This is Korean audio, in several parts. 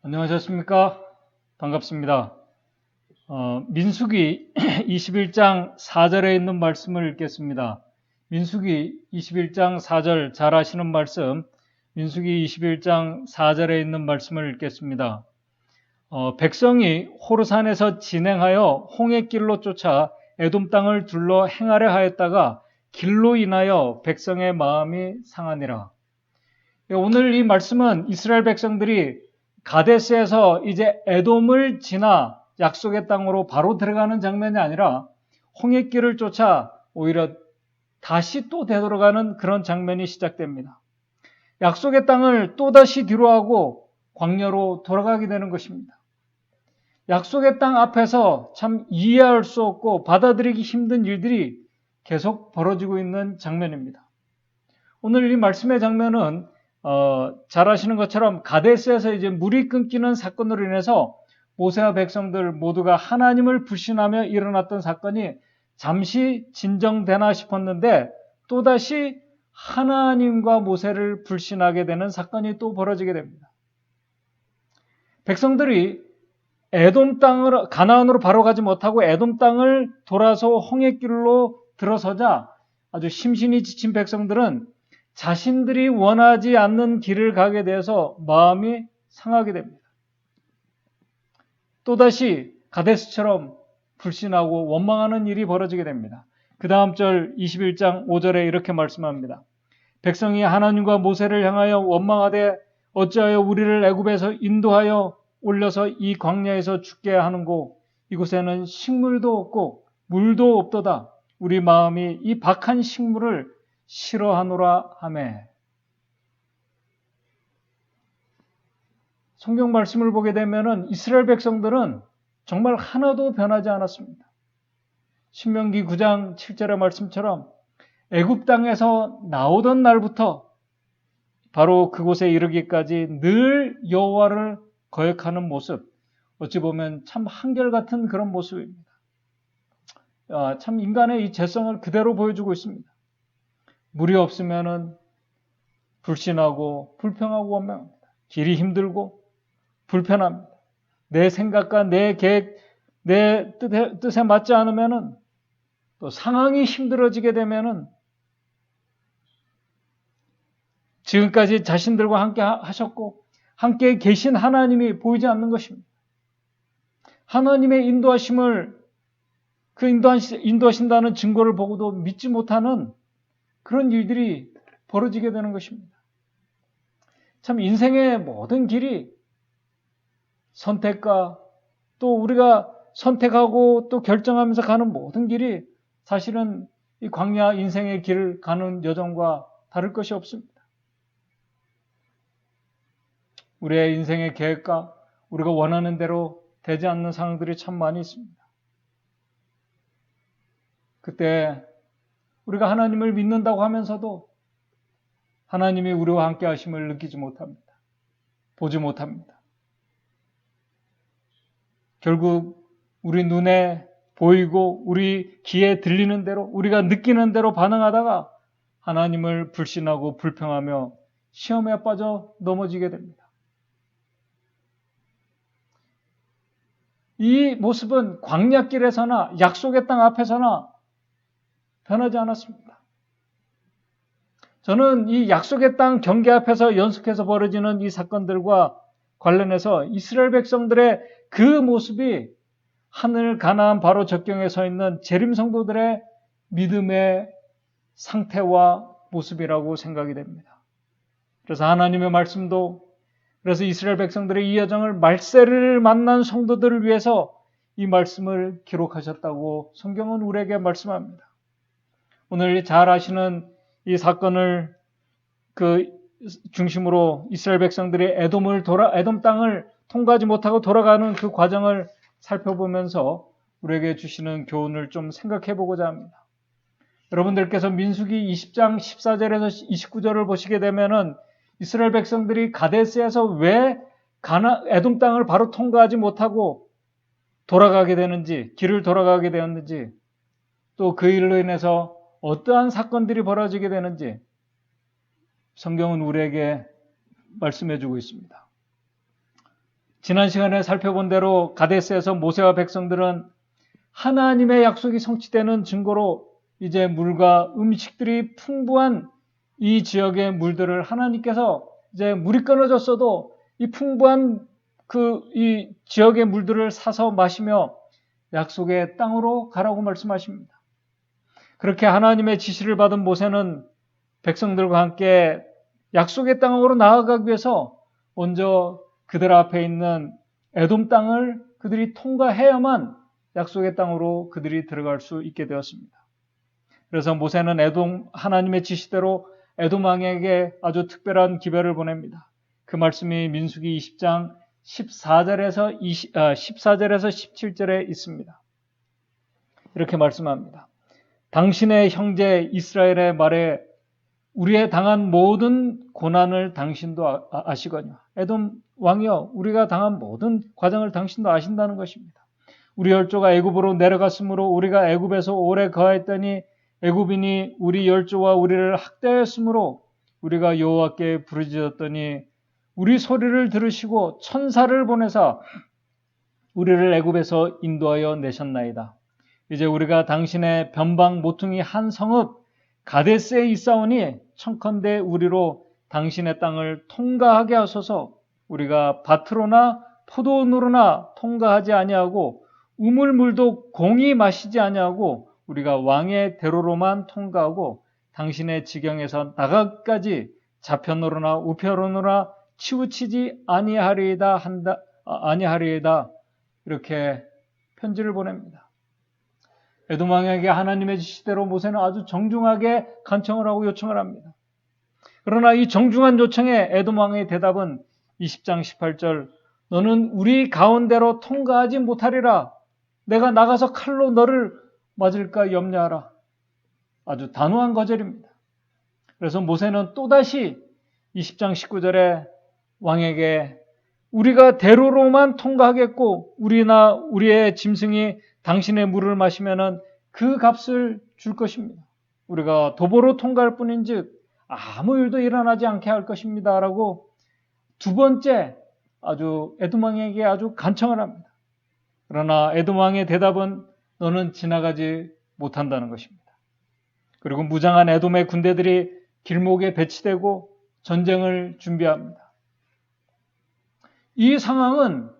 안녕하셨습니까? 반갑습니다. 민수기 21장 4절에 있는 말씀을 읽겠습니다. 민수기 21장 4절 잘 아시는 말씀, 민수기 21장 4절에 있는 말씀을 읽겠습니다. 백성이 호르산에서 진행하여 홍해길로 쫓아 에돔 땅을 둘러 행하려 하였다가 길로 인하여 백성의 마음이 상하니라. 오늘 이 말씀은 이스라엘 백성들이 가데스에서 이제 에돔을 지나 약속의 땅으로 바로 들어가는 장면이 아니라 홍해길을 쫓아 오히려 다시 또 되돌아가는 그런 장면이 시작됩니다. 약속의 땅을 또다시 뒤로하고 광야로 돌아가게 되는 것입니다. 약속의 땅 앞에서 참 이해할 수 없고 받아들이기 힘든 일들이 계속 벌어지고 있는 장면입니다. 오늘 이 말씀의 장면은 잘 아시는 것처럼 가데스에서 이제 물이 끊기는 사건으로 인해서 모세와 백성들 모두가 하나님을 불신하며 일어났던 사건이 잠시 진정되나 싶었는데 또다시 하나님과 모세를 불신하게 되는 사건이 또 벌어지게 됩니다. 백성들이 에돔 땅을 가나안으로 바로 가지 못하고 에돔 땅을 돌아서 홍해길로 들어서자 아주 심신이 지친 백성들은 자신들이 원하지 않는 길을 가게 되어서 마음이 상하게 됩니다. 또다시 가데스처럼 불신하고 원망하는 일이 벌어지게 됩니다. 그 다음 절 21장 5절에 이렇게 말씀합니다. 백성이 하나님과 모세를 향하여 원망하되 어찌하여 우리를 애굽에서 인도하여 올려서 이 광야에서 죽게 하는고 이곳에는 식물도 없고 물도 없도다. 우리 마음이 이 박한 식물을 싫어하노라 하매. 성경 말씀을 보게 되면은 이스라엘 백성들은 정말 하나도 변하지 않았습니다. 신명기 9장 7절의 말씀처럼 애굽 땅에서 나오던 날부터 바로 그곳에 이르기까지 늘 여호와를 거역하는 모습, 어찌 보면 참 한결같은 그런 모습입니다. 참 인간의 이 죄성을 그대로 보여주고 있습니다. 물이 없으면은 불신하고 불평하고 원망합니다. 길이 힘들고 불편합니다. 내 생각과 내 계획, 내 뜻에 맞지 않으면은 또 상황이 힘들어지게 되면은 지금까지 자신들과 함께 하셨고 함께 계신 하나님이 보이지 않는 것입니다. 하나님의 인도하심을 인도하신다는 증거를 보고도 믿지 못하는 그런 일들이 벌어지게 되는 것입니다. 참 인생의 모든 길이 선택과 또 우리가 선택하고 또 결정하면서 가는 모든 길이 사실은 이 광야 인생의 길을 가는 여정과 다를 것이 없습니다. 우리의 인생의 계획과 우리가 원하는 대로 되지 않는 상황들이 참 많이 있습니다. 그때 우리가 하나님을 믿는다고 하면서도 하나님이 우리와 함께 하심을 느끼지 못합니다. 보지 못합니다. 결국 우리 눈에 보이고 우리 귀에 들리는 대로 우리가 느끼는 대로 반응하다가 하나님을 불신하고 불평하며 시험에 빠져 넘어지게 됩니다. 이 모습은 광야길에서나 약속의 땅 앞에서나 변하지 않았습니다. 저는 이 약속의 땅 경계 앞에서 연속해서 벌어지는 이 사건들과 관련해서 이스라엘 백성들의 그 모습이 하늘 가나안 바로 적경에 서 있는 재림 성도들의 믿음의 상태와 모습이라고 생각이 됩니다. 그래서 하나님의 말씀도 그래서 이스라엘 백성들의 이 여정을 말세를 만난 성도들을 위해서 이 말씀을 기록하셨다고 성경은 우리에게 말씀합니다. 오늘 잘 아시는 이 사건을 중심으로 이스라엘 백성들이 에돔 땅을 통과하지 못하고 돌아가는 그 과정을 살펴보면서 우리에게 주시는 교훈을 좀 생각해 보고자 합니다. 여러분들께서 민수기 20장 14절에서 29절을 보시게 되면은 이스라엘 백성들이 가데스에서 왜 에돔 땅을 바로 통과하지 못하고 돌아가게 되는지, 길을 돌아가게 되었는지, 또 그 일로 인해서 어떠한 사건들이 벌어지게 되는지 성경은 우리에게 말씀해 주고 있습니다. 지난 시간에 살펴본 대로 가데스에서 모세와 백성들은 하나님의 약속이 성취되는 증거로 이제 물과 음식들이 풍부한 이 지역의 물들을 하나님께서 이제 물이 끊어졌어도 이 풍부한 이 지역의 물들을 사서 마시며 약속의 땅으로 가라고 말씀하십니다. 그렇게 하나님의 지시를 받은 모세는 백성들과 함께 약속의 땅으로 나아가기 위해서 먼저 그들 앞에 있는 에돔 땅을 그들이 통과해야만 약속의 땅으로 그들이 들어갈 수 있게 되었습니다. 그래서 모세는 하나님의 지시대로 에돔 왕에게 아주 특별한 기별을 보냅니다. 그 말씀이 민수기 20장 14절에서 17절에 있습니다. 이렇게 말씀합니다. 당신의 형제 이스라엘의 말에 우리의 당한 모든 고난을 당신도 아시거냐. 에돔 왕이여, 우리가 당한 모든 과정을 당신도 아신다는 것입니다. 우리 열조가 애굽으로 내려갔으므로 우리가 애굽에서 오래 거하였더니 애굽인이 우리 열조와 우리를 학대하였으므로 우리가 여호와께 부르짖었더니 우리 소리를 들으시고 천사를 보내사 우리를 애굽에서 인도하여 내셨나이다. 이제 우리가 당신의 변방 모퉁이 한 성읍 가데스에 있사오니 청컨대 우리로 당신의 땅을 통과하게 하소서. 우리가 밭으로나 포도원으로나 통과하지 아니하고 우물물도 공히 마시지 아니하고 우리가 왕의 대로로만 통과하고 당신의 지경에서 나가기까지 좌편으로나 우편으로나 치우치지 아니하리이다 이렇게 편지를 보냅니다. 에돔 왕에게 하나님의 지시대로 모세는 아주 정중하게 간청을 하고 요청을 합니다. 그러나 이 정중한 요청에 에돔 왕의 대답은 20장 18절 너는 우리 가운데로 통과하지 못하리라. 내가 나가서 칼로 너를 맞을까 염려하라. 아주 단호한 거절입니다. 그래서 모세는 또다시 20장 19절에 왕에게 우리가 대로로만 통과하겠고 우리나 우리의 짐승이 당신의 물을 마시면은 그 값을 줄 것입니다. 우리가 도보로 통과할 뿐인즉 아무 일도 일어나지 않게 할 것입니다. 라고 두 번째 에돔 왕에게 아주 간청을 합니다. 그러나 에돔 왕의 대답은 너는 지나가지 못한다는 것입니다. 그리고 무장한 에돔의 군대들이 길목에 배치되고 전쟁을 준비합니다. 이 상황은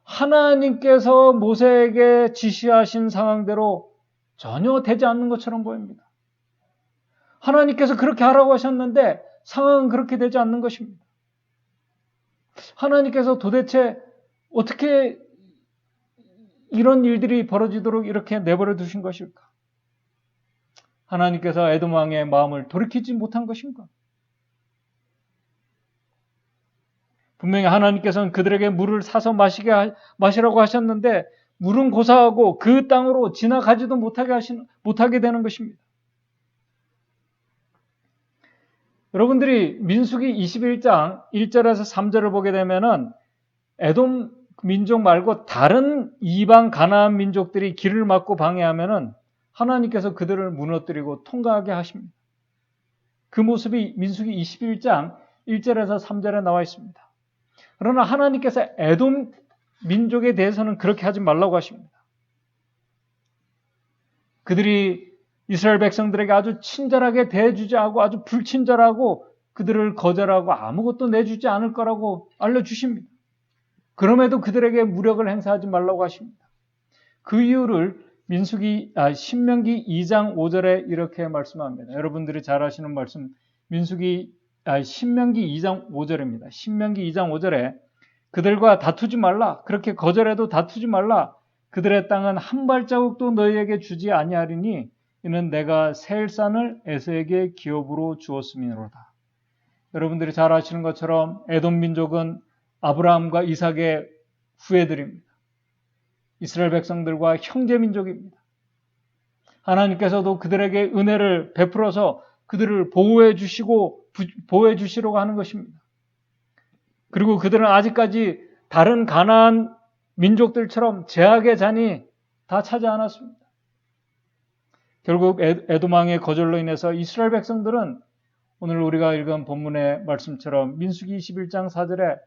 하나님께서 모세에게 지시하신 상황대로 전혀 되지 않는 것처럼 보입니다. 하나님께서 그렇게 하라고 하셨는데 상황은 그렇게 되지 않는 것입니다. 하나님께서 도대체 어떻게 이런 일들이 벌어지도록 이렇게 내버려 두신 것일까? 하나님께서 에돔 왕의 마음을 돌이키지 못한 것인가? 분명히 하나님께서는 그들에게 물을 사서 마시라고 하셨는데 물은 고사하고 그 땅으로 지나가지도 못하게 되는 것입니다. 여러분들이 민수기 21장 1절에서 3절을 보게 되면은 에돔 민족 말고 다른 이방 가나안 민족들이 길을 막고 방해하면은 하나님께서 그들을 무너뜨리고 통과하게 하십니다. 그 모습이 민수기 21장 1절에서 3절에 나와 있습니다. 그러나 하나님께서 에돔 민족에 대해서는 그렇게 하지 말라고 하십니다. 그들이 이스라엘 백성들에게 아주 친절하게 대해주지 않고 아주 불친절하고 그들을 거절하고 아무것도 내주지 않을 거라고 알려주십니다. 그럼에도 그들에게 무력을 행사하지 말라고 하십니다. 그 이유를 신명기 2장 5절에 이렇게 말씀합니다. 여러분들이 잘 아시는 말씀 신명기 2장 5절입니다. 신명기 2장 5절에 그들과 다투지 말라. 그렇게 거절해도 다투지 말라. 그들의 땅은 한 발자국도 너희에게 주지 아니하리니 이는 내가 세일산을 에서에게 기업으로 주었음이로다. 여러분들이 잘 아시는 것처럼 에돔 민족은 아브라함과 이삭의 후예들입니다. 이스라엘 백성들과 형제 민족입니다. 하나님께서도 그들에게 은혜를 베풀어서 그들을 보호해 주시려고 하는 것입니다. 그리고 그들은 아직까지 다른 가나안 민족들처럼 제약의 잔이 다 차지 않았습니다. 결국 에돔 왕의 거절로 인해서 이스라엘 백성들은 오늘 우리가 읽은 본문의 말씀처럼 민수기 21장 4절에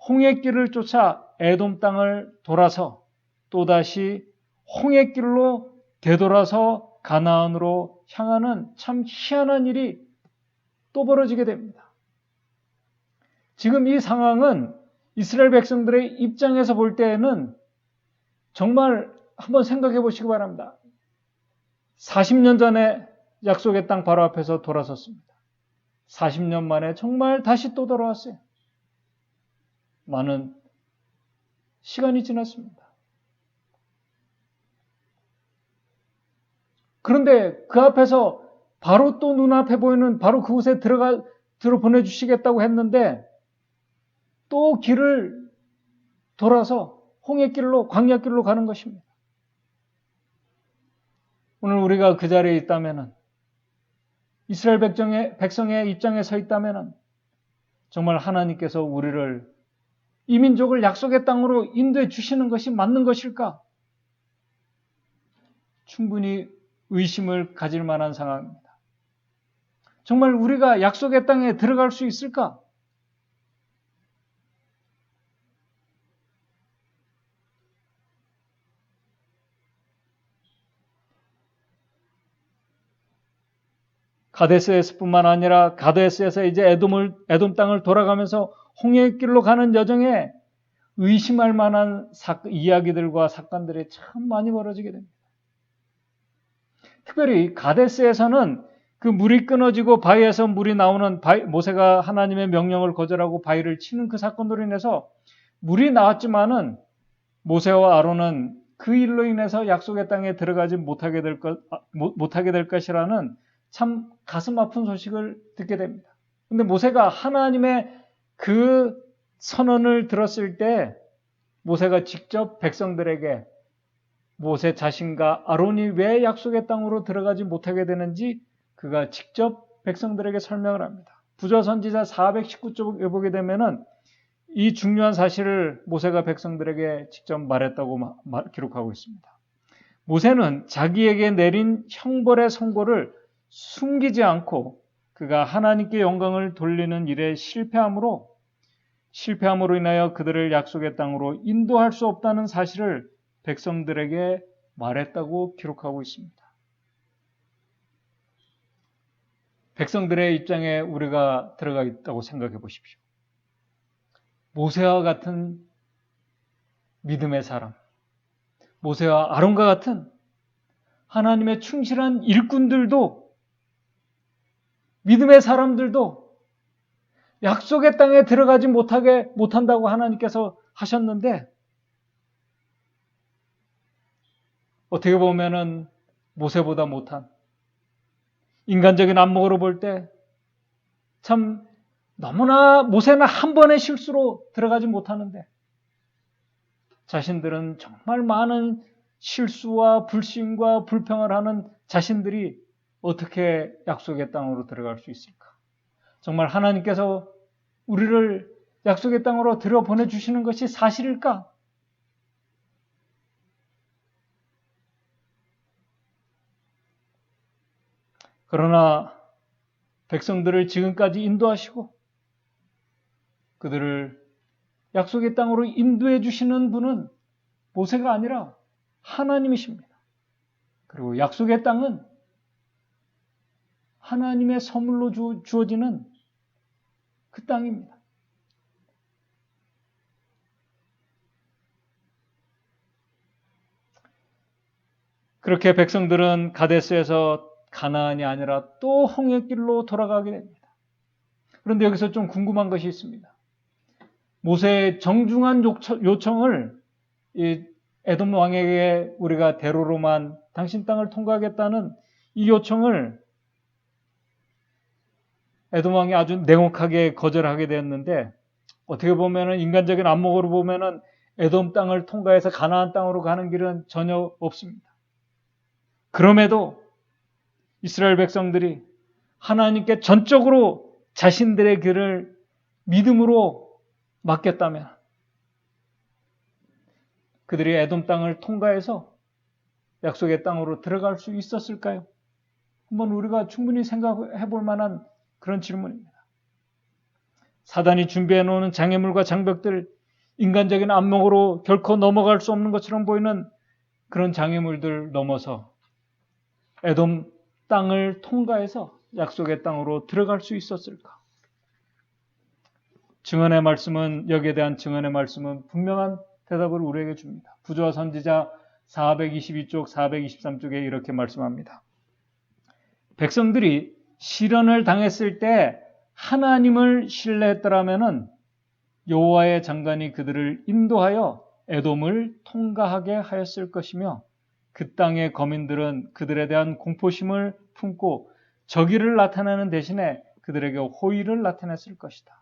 홍해길을 쫓아 에돔 땅을 돌아서 또다시 홍해길로 되돌아서 가나안으로 향하는 참 희한한 일이 또 벌어지게 됩니다. 지금 이 상황은 이스라엘 백성들의 입장에서 볼 때에는 정말 한번 생각해 보시기 바랍니다. 40년 전에 약속의 땅 바로 앞에서 돌아섰습니다. 40년 만에 정말 다시 또 돌아왔어요. 많은 시간이 지났습니다. 그런데 그 앞에서 바로 또 눈앞에 보이는 바로 그곳에 들어 보내주시겠다고 했는데 또 길을 돌아서 홍해길로 광야길로 가는 것입니다. 오늘 우리가 그 자리에 있다면 이스라엘 백성의 입장에 서 있다면 정말 하나님께서 우리를 이 민족을 약속의 땅으로 인도해 주시는 것이 맞는 것일까? 충분히 의심을 가질 만한 상황입니다. 정말 우리가 약속의 땅에 들어갈 수 있을까? 가데스에서뿐만 아니라 가데스에서 이제 에돔 땅을 돌아가면서 홍해길로 가는 여정에 의심할 만한 이야기들과 사건들이 참 많이 벌어지게 됩니다. 특별히 가데스에서는 그 물이 끊어지고 바위에서 물이 나오는 모세가 하나님의 명령을 거절하고 바위를 치는 그 사건으로 인해서 물이 나왔지만은 모세와 아론은 그 일로 인해서 약속의 땅에 들어가지 못하게 될 것이라는 참 가슴 아픈 소식을 듣게 됩니다. 근데 모세가 하나님의 그 선언을 들었을 때 모세가 직접 백성들에게 모세 자신과 아론이 왜 약속의 땅으로 들어가지 못하게 되는지 그가 직접 백성들에게 설명을 합니다. 부조선지자 419쪽에 보게 되면은 이 중요한 사실을 모세가 백성들에게 직접 말했다고 기록하고 있습니다. 모세는 자기에게 내린 형벌의 선고를 숨기지 않고 그가 하나님께 영광을 돌리는 일에 실패함으로 인하여 그들을 약속의 땅으로 인도할 수 없다는 사실을 백성들에게 말했다고 기록하고 있습니다. 백성들의 입장에 우리가 들어가 있다고 생각해 보십시오. 모세와 같은 믿음의 사람, 모세와 아론과 같은 하나님의 충실한 일꾼들도 믿음의 사람들도 약속의 땅에 들어가지 못한다고 하나님께서 하셨는데 어떻게 보면은 모세보다 못한 인간적인 안목으로 볼 때 참 너무나 모세는 한 번의 실수로 들어가지 못하는데 자신들은 정말 많은 실수와 불신과 불평을 하는 자신들이 어떻게 약속의 땅으로 들어갈 수 있을까? 정말 하나님께서 우리를 약속의 땅으로 들여보내주시는 것이 사실일까? 그러나 백성들을 지금까지 인도하시고 그들을 약속의 땅으로 인도해 주시는 분은 모세가 아니라 하나님이십니다. 그리고 약속의 땅은 하나님의 선물로 주어지는 그 땅입니다. 그렇게 백성들은 가데스에서 가나안이 아니라 또 홍해길로 돌아가게 됩니다. 그런데 여기서 좀 궁금한 것이 있습니다. 모세의 정중한 요청을 이 에돔 왕에게 우리가 대로로만 당신 땅을 통과하겠다는 이 요청을 에돔 왕이 아주 냉혹하게 거절하게 되었는데 어떻게 보면은 인간적인 안목으로 보면은 에돔 땅을 통과해서 가나안 땅으로 가는 길은 전혀 없습니다. 그럼에도 이스라엘 백성들이 하나님께 전적으로 자신들의 길을 믿음으로 맡겼다면 그들이 에돔 땅을 통과해서 약속의 땅으로 들어갈 수 있었을까요? 한번 우리가 충분히 생각해 볼 만한 그런 질문입니다. 사단이 준비해 놓은 장애물과 장벽들, 인간적인 안목으로 결코 넘어갈 수 없는 것처럼 보이는 그런 장애물들 넘어서 에돔 땅을 통과해서 약속의 땅으로 들어갈 수 있었을까? 증언의 말씀은, 여기에 대한 증언의 말씀은 분명한 대답을 우리에게 줍니다. 부조와 선지자 422쪽, 423쪽에 이렇게 말씀합니다. 백성들이 시련을 당했을 때 하나님을 신뢰했더라면은 여호와의 장관이 그들을 인도하여 에돔을 통과하게 하였을 것이며 그 땅의 거민들은 그들에 대한 공포심을 품고 적의를 나타내는 대신에 그들에게 호의를 나타냈을 것이다.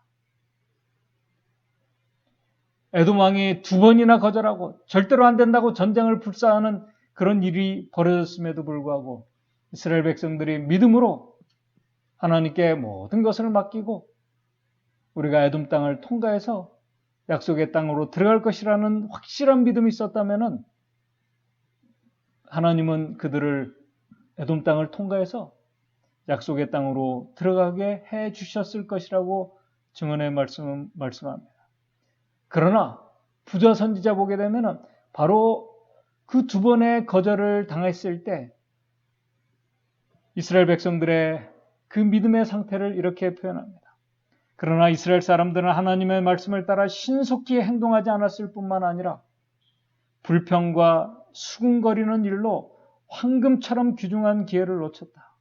에돔 왕이 2번이나 거절하고 절대로 안 된다고 전쟁을 불사하는 그런 일이 벌어졌음에도 불구하고 이스라엘 백성들이 믿음으로 하나님께 모든 것을 맡기고 우리가 에돔 땅을 통과해서 약속의 땅으로 들어갈 것이라는 확실한 믿음이 있었다면 하나님은 그들을 에돔 땅을 통과해서 약속의 땅으로 들어가게 해 주셨을 것이라고 증언의 말씀은 말씀합니다. 그러나 부조 선지자 보게 되면 바로 그 2번의 거절을 당했을 때 이스라엘 백성들의 그 믿음의 상태를 이렇게 표현합니다. 그러나 이스라엘 사람들은 하나님의 말씀을 따라 신속히 행동하지 않았을 뿐만 아니라 불평과 수군거리는 일로 황금처럼 귀중한 기회를 놓쳤다.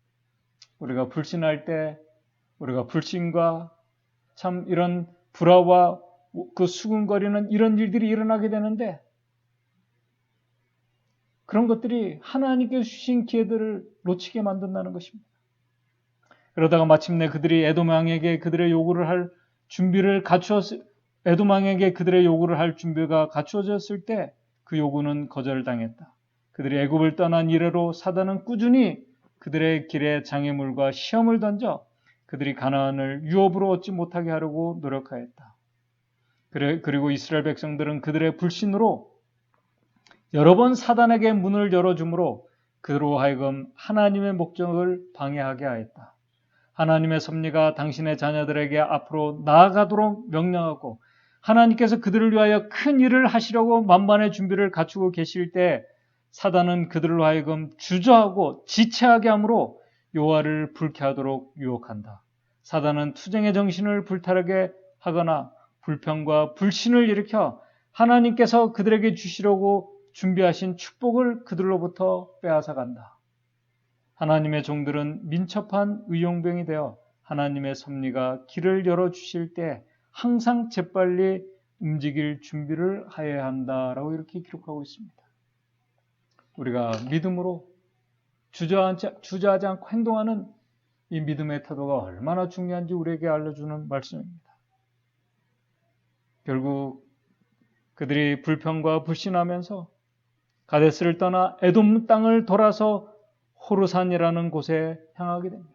우리가 불신할 때 우리가 불신과 참 이런 불화와 그 수군거리는 이런 일들이 일어나게 되는데 그런 것들이 하나님께 주신 기회들을 놓치게 만든다는 것입니다. 그러다가 마침내 그들이 에돔 왕에게 그들의 요구를 할 준비를 에돔 왕에게 그들의 요구를 할 준비가 갖추어졌을 때 그 요구는 거절당했다. 그들이 애굽을 떠난 이래로 사단은 꾸준히 그들의 길에 장애물과 시험을 던져 그들이 가나안을 유업으로 얻지 못하게 하려고 노력하였다. 그리고 이스라엘 백성들은 그들의 불신으로 여러 번 사단에게 문을 열어주므로 그로 하여금 하나님의 목적을 방해하게 하였다. 하나님의 섭리가 당신의 자녀들에게 앞으로 나아가도록 명령하고 하나님께서 그들을 위하여 큰 일을 하시려고 만반의 준비를 갖추고 계실 때 사단은 그들로 하여금 주저하고 지체하게 하므로 여호와를 불쾌하도록 유혹한다. 사단은 투쟁의 정신을 불타르게 하거나 불평과 불신을 일으켜 하나님께서 그들에게 주시려고 준비하신 축복을 그들로부터 빼앗아 간다. 하나님의 종들은 민첩한 의용병이 되어 하나님의 섭리가 길을 열어주실 때 항상 재빨리 움직일 준비를 하여야 한다라고 이렇게 기록하고 있습니다. 우리가 믿음으로 주저하지 않고 행동하는 이 믿음의 태도가 얼마나 중요한지 우리에게 알려주는 말씀입니다. 결국 그들이 불평과 불신하면서 가데스를 떠나 에돔 땅을 돌아서 호르산이라는 곳에 향하게 됩니다.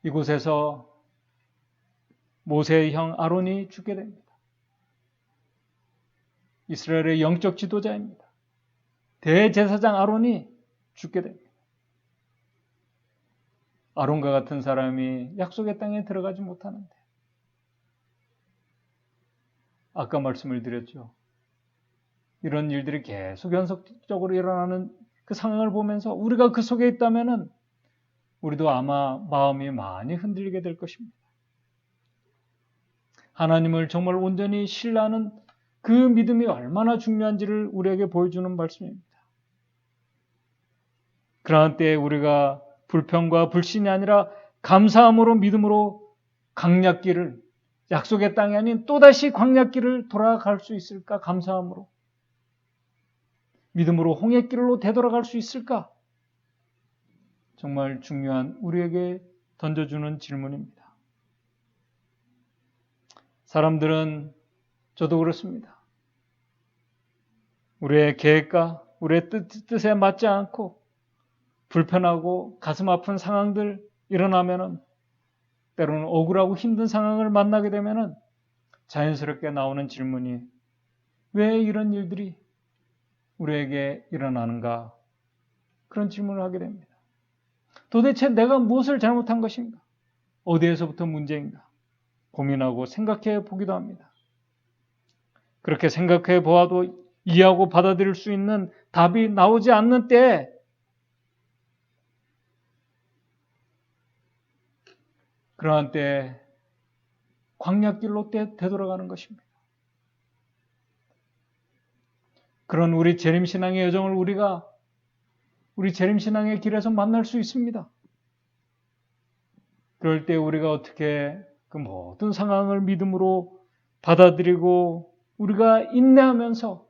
이곳에서 모세의 형 아론이 죽게 됩니다. 이스라엘의 영적 지도자입니다. 대제사장 아론이 죽게 됩니다. 아론과 같은 사람이 약속의 땅에 들어가지 못하는데 아까 말씀을 드렸죠. 이런 일들이 계속 연속적으로 일어나는 그 상황을 보면서 우리가 그 속에 있다면 우리도 아마 마음이 많이 흔들리게 될 것입니다. 하나님을 정말 온전히 신뢰하는 그 믿음이 얼마나 중요한지를 우리에게 보여주는 말씀입니다. 그러한 때에 우리가 불평과 불신이 아니라 감사함으로 믿음으로 광야길을 약속의 땅이 아닌 또다시 광야길을 돌아갈 수 있을까? 감사함으로. 믿음으로 홍해길로 되돌아갈 수 있을까? 정말 중요한 우리에게 던져주는 질문입니다. 사람들은 저도 그렇습니다. 우리의 계획과 우리의 뜻에 맞지 않고 불편하고 가슴 아픈 상황들 일어나면은 때로는 억울하고 힘든 상황을 만나게 되면은 자연스럽게 나오는 질문이 왜 이런 일들이 우리에게 일어나는가? 그런 질문을 하게 됩니다. 도대체 내가 무엇을 잘못한 것인가? 어디에서부터 문제인가? 고민하고 생각해 보기도 합니다. 그렇게 생각해 보아도 이해하고 받아들일 수 있는 답이 나오지 않는 때에 그러한 때에 광야길로 되돌아가는 것입니다. 그런 우리 재림신앙의 여정을 우리 재림신앙의 길에서 만날 수 있습니다. 그럴 때 우리가 어떻게 그 모든 상황을 믿음으로 받아들이고 우리가 인내하면서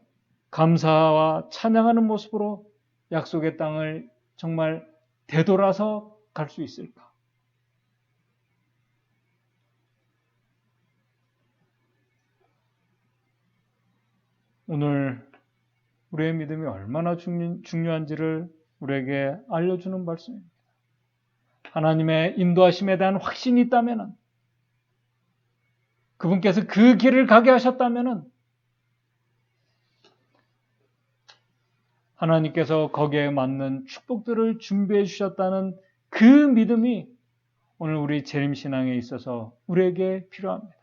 감사와 찬양하는 모습으로 약속의 땅을 정말 되돌아서 갈 수 있을까? 오늘 우리의 믿음이 얼마나 중요한지를 우리에게 알려주는 말씀입니다. 하나님의 인도하심에 대한 확신이 있다면, 그분께서 그 길을 가게 하셨다면 하나님께서 거기에 맞는 축복들을 준비해 주셨다는 그 믿음이 오늘 우리 재림신앙에 있어서 우리에게 필요합니다.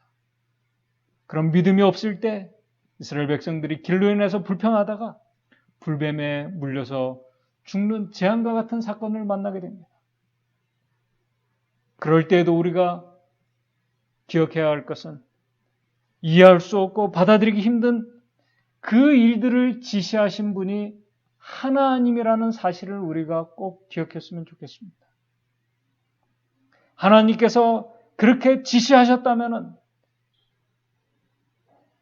그런 믿음이 없을 때 이스라엘 백성들이 길로 인해서 불평하다가 불뱀에 물려서 죽는 재앙과 같은 사건을 만나게 됩니다. 그럴 때에도 우리가 기억해야 할 것은 이해할 수 없고 받아들이기 힘든 그 일들을 지시하신 분이 하나님이라는 사실을 우리가 꼭 기억했으면 좋겠습니다. 하나님께서 그렇게 지시하셨다면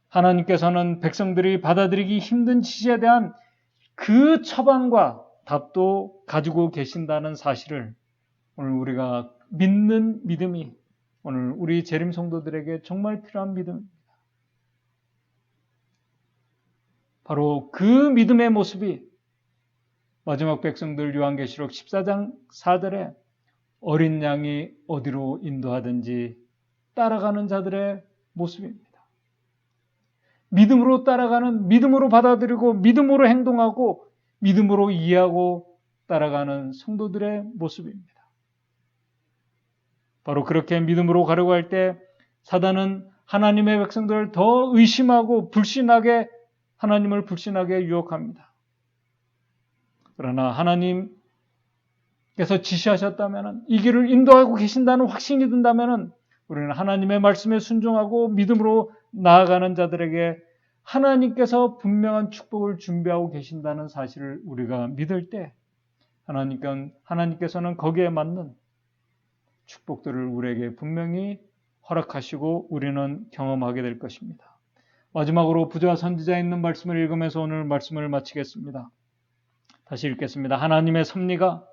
하나님께서는 백성들이 받아들이기 힘든 지시에 대한 그 처방과 답도 가지고 계신다는 사실을 오늘 우리가 믿는 믿음이 오늘 우리 재림 성도들에게 정말 필요한 믿음입니다. 바로 그 믿음의 모습이 마지막 백성들 요한계시록 14장 4절에 어린 양이 어디로 인도하든지 따라가는 자들의 모습입니다. 믿음으로 따라가는, 믿음으로 받아들이고 믿음으로 행동하고 믿음으로 이해하고 따라가는 성도들의 모습입니다. 바로 그렇게 믿음으로 가려고 할 때 사단은 하나님의 백성들을 더 의심하고 하나님을 불신하게 유혹합니다. 그러나 하나님께서 지시하셨다면, 이 길을 인도하고 계신다는 확신이 든다면 우리는 하나님의 말씀에 순종하고 믿음으로 나아가는 자들에게 하나님께서 분명한 축복을 준비하고 계신다는 사실을 우리가 믿을 때 하나님께서는 거기에 맞는 축복들을 우리에게 분명히 허락하시고 우리는 경험하게 될 것입니다. 마지막으로 부자와 선지자에 있는 말씀을 읽으면서 오늘 말씀을 마치겠습니다. 다시 읽겠습니다. 하나님의 섭리가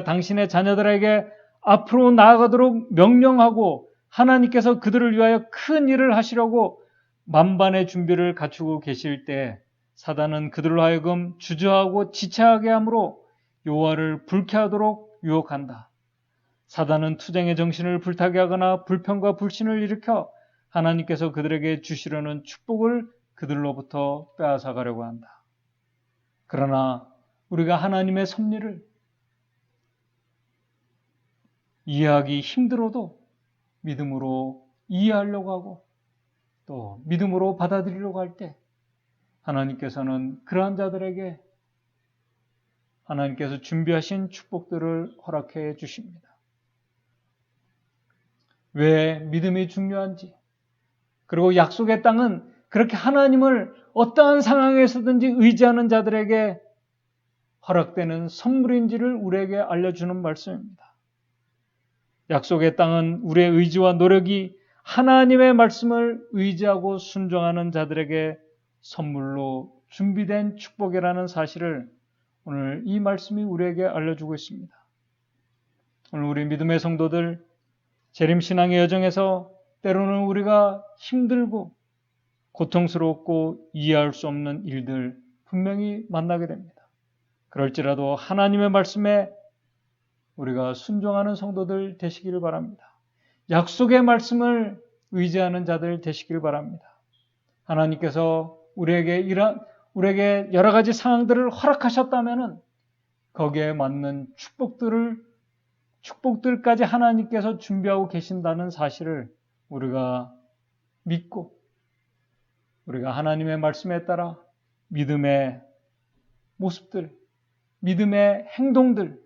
당신의 자녀들에게 앞으로 나아가도록 명령하고 하나님께서 그들을 위하여 큰 일을 하시려고 만반의 준비를 갖추고 계실 때 사단은 그들로 하여금 주저하고 지체하게 함으로 여호와를 불쾌하도록 유혹한다. 사단은 투쟁의 정신을 불타게 하거나 불평과 불신을 일으켜 하나님께서 그들에게 주시려는 축복을 그들로부터 빼앗아가려고 한다. 그러나 우리가 하나님의 섭리를 이해하기 힘들어도 믿음으로 이해하려고 하고 또 믿음으로 받아들이려고 할 때 하나님께서는 그러한 자들에게 하나님께서 준비하신 축복들을 허락해 주십니다. 왜 믿음이 중요한지, 그리고 약속의 땅은 그렇게 하나님을 어떠한 상황에서든지 의지하는 자들에게 허락되는 선물인지를 우리에게 알려주는 말씀입니다. 약속의 땅은 우리의 의지와 노력이 하나님의 말씀을 의지하고 순종하는 자들에게 선물로 준비된 축복이라는 사실을 오늘 이 말씀이 우리에게 알려주고 있습니다. 오늘 우리 믿음의 성도들 재림신앙의 여정에서 때로는 우리가 힘들고 고통스럽고 이해할 수 없는 일들 분명히 만나게 됩니다. 그럴지라도 하나님의 말씀에 우리가 순종하는 성도들 되시기를 바랍니다. 약속의 말씀을 의지하는 자들 되시기를 바랍니다. 하나님께서 우리에게 여러 가지 상황들을 허락하셨다면 거기에 맞는 축복들까지 하나님께서 준비하고 계신다는 사실을 우리가 믿고 우리가 하나님의 말씀에 따라 믿음의 모습들, 믿음의 행동들,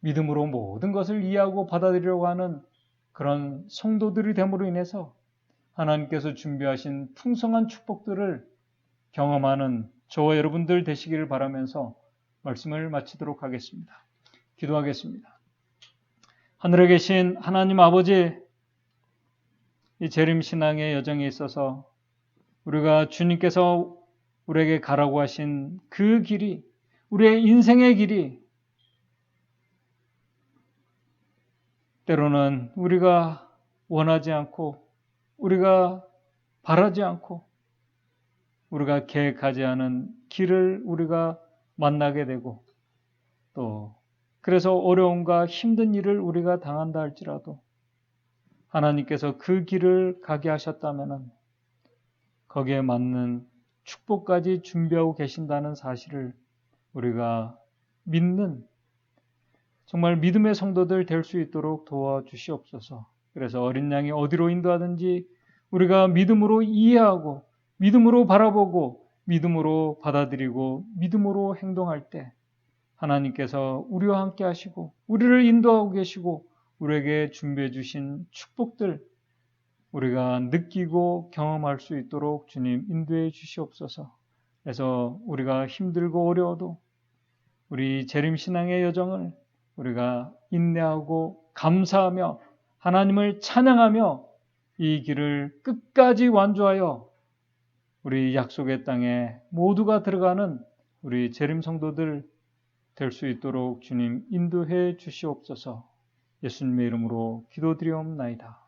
믿음으로 모든 것을 이해하고 받아들이려고 하는 그런 성도들이 됨으로 인해서 하나님께서 준비하신 풍성한 축복들을 경험하는 저와 여러분들 되시기를 바라면서 말씀을 마치도록 하겠습니다. 기도하겠습니다. 하늘에 계신 하나님 아버지, 이 재림신앙의 여정에 있어서 우리가 주님께서 우리에게 가라고 하신 그 길이, 우리의 인생의 길이 때로는 우리가 원하지 않고 우리가 바라지 않고 우리가 계획하지 않은 길을 우리가 만나게 되고 또 그래서 어려움과 힘든 일을 우리가 당한다 할지라도 하나님께서 그 길을 가게 하셨다면 거기에 맞는 축복까지 준비하고 계신다는 사실을 우리가 믿는 정말 믿음의 성도들 될 수 있도록 도와주시옵소서. 그래서 어린 양이 어디로 인도하든지 우리가 믿음으로 이해하고 믿음으로 바라보고 믿음으로 받아들이고 믿음으로 행동할 때 하나님께서 우리와 함께 하시고 우리를 인도하고 계시고 우리에게 준비해 주신 축복들 우리가 느끼고 경험할 수 있도록 주님 인도해 주시옵소서. 그래서 우리가 힘들고 어려워도 우리 재림신앙의 여정을 우리가 인내하고 감사하며 하나님을 찬양하며 이 길을 끝까지 완주하여 우리 약속의 땅에 모두가 들어가는 우리 재림 성도들 될 수 있도록 주님 인도해 주시옵소서. 예수님의 이름으로 기도드리옵나이다.